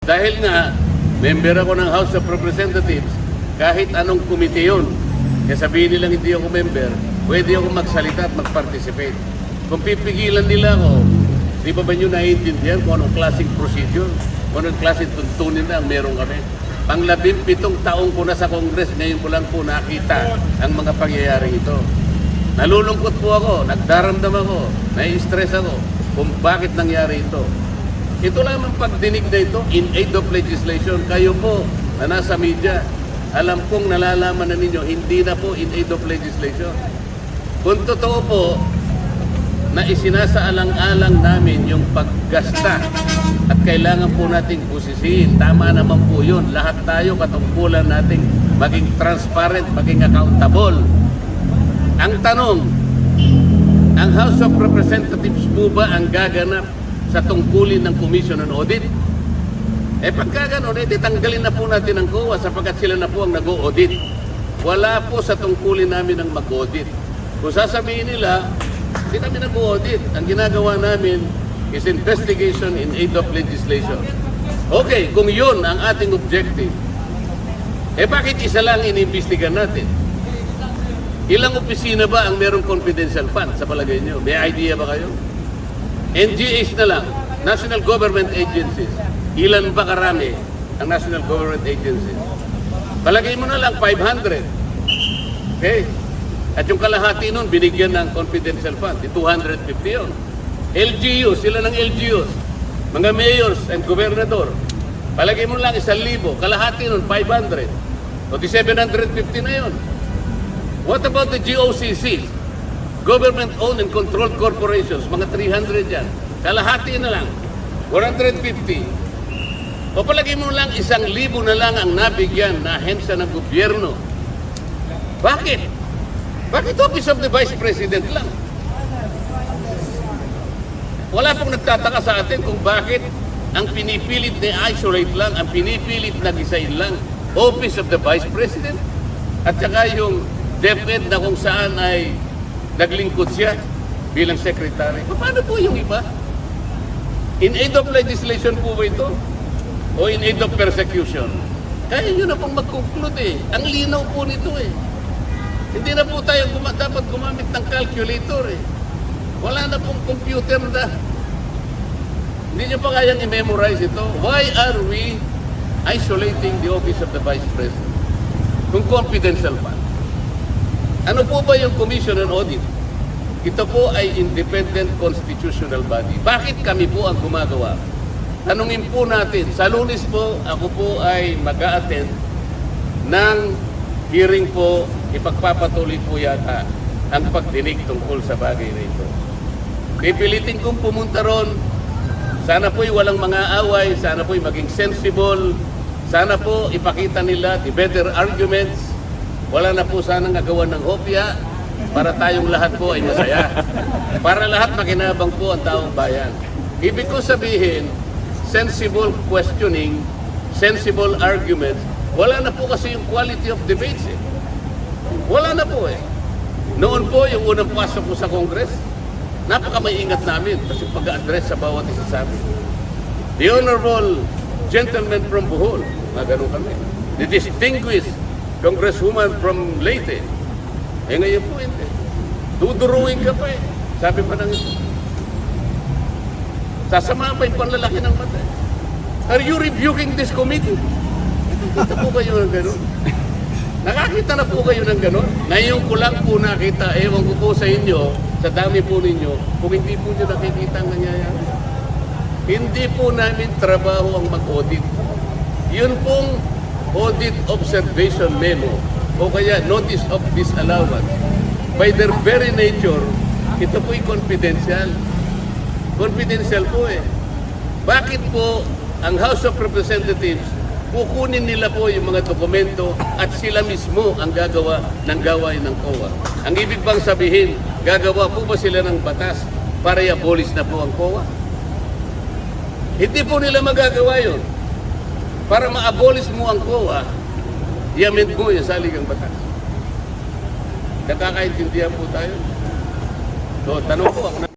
Dahil nga, member ako ng House of Representatives, kahit anong komite yun, kaya sabihin nilang hindi ako member, pwede ako magsalita at mag-participate. Kung pipigilan nila ako, di ba nyo naiintindihan kung anong klaseng procedure, kung anong klaseng tuntunin na ang meron kami. Pang-17 taong ko na sa Congress, ngayon ko lang po nakita ang mga pangyayaring ito. Nalulungkot po ako, nagdaramdam ako, nai-stress ako kung bakit nangyari ito. Ito lang ang pagdinig na ito in aid of legislation. Kayo po na nasa media, alam kong nalalaman na ninyo, hindi na po in aid of legislation. Kung totoo po na isinasaalang-alang namin yung paggasta at kailangan po nating busisiin, tama naman po yun. Lahat tayo katungkulan nating maging transparent, maging accountable. Ang tanong, ang House of Representatives po ba ang gaganap sa tungkulin ng Commission on Audit? Pagka gano'n, tanggalin na po natin ang COA sapagkat sila na po ang nag-audit. Wala po sa tungkulin namin ang mag-audit. Kung sasabihin nila, hindi kami nag-audit. Ang ginagawa namin is investigation in aid of legislation. Okay, kung yun ang ating objective, bakit isa lang inimbestigan natin? Ilang opisina ba ang merong confidential fund sa palagay nyo? May idea ba kayo? NGAs na lang, National Government Agencies. Ilan ba karami ang National Government Agencies? Palagay mo na lang 500. Okay? At yung kalahati nun, binigyan ng confidential fund. 250 yun. LGUs, sila ng LGUs. Mga mayors and gobernador. Palagay mo lang 1,000. Kalahati nun, 500. O di 750 na yun. What about the GOCCs? Government-owned and controlled corporations, mga 300 yan. Kalahati na lang, 150. O palagi mo lang 1,000 na lang ang nabigyan na ahensya ng gobyerno. Bakit? Bakit Office of the Vice President lang? Wala pong nagtataka sa atin kung bakit ang pinipilit na isolate lang, ang pinipilit na gisain lang, Office of the Vice President. At saka yung DepEd na kung saan ay naglingkod siya bilang secretary. Paano po yung iba? In aid of legislation po ba ito? O in aid of persecution? Kaya nyo na pong mag-conclude eh. Ang linaw po nito eh. Hindi na po tayo dapat gumamit ng calculator eh. Wala na pong computer na. Hindi nyo pa kayang i-memorize ito. Why are we isolating the office of the Vice President? Kung confidential pa. Ano po ba yung Commission on Audit? Ito po ay independent constitutional body. Bakit kami po ang gumagawa? Tanungin po natin. Sa Lunes po, ako po ay mag-a-attend ng hearing po, ipagpapatuloy po yata ang pagdinig tungkol sa bagay na ito. Pipilitin kong pumunta ron. Sana po'y walang mga away, sana po'y maging sensible, sana po ipakita nila the better arguments. Wala na po sanang nagawa ng hopya para tayong lahat po ay masaya. Para lahat makinabang po ang taong bayan. Ibig ko sabihin, sensible questioning, sensible arguments, wala na po kasi yung quality of debates eh. Wala na po eh. Noon po, yung unang pasok ko sa Congress, napaka-maingat namin kasi pag-address sa bawat isa sa amin. The Honorable Gentleman from Bohol, ganun kami. The Distinguished Congresswoman from Leyte. Ngayon po hindi. Duduruin ka pa eh. Sabi pa ng ito. Sasama pa yung panlalaki ng mata. Are you rebuking this committee? Nakita po kayo ng gano'n? Nakakita na po kayo ng gano'n? Ngayon ko lang po nakita, ewan ko po sa inyo, sa dami po ninyo, kung hindi po nyo nakikita ang nangyayari. Hindi po namin trabaho ang mag-audit. Yun pong audit observation memo o kaya notice of disallowance, by their very nature, ito po'y confidential. Confidential po eh. Bakit po ang House of Representatives kukunin nila po yung mga dokumento at sila mismo ang gagawa ng gawain ng COA? Ang ibig bang sabihin, gagawa po ba sila ng batas para i-abolish na po ang COA? Hindi po nila magagawa yun. Para ma-abolish mo ang COA, i-amend mo yung saligang batas. Nakakaintindihan po tayo. So, tanong ko ako na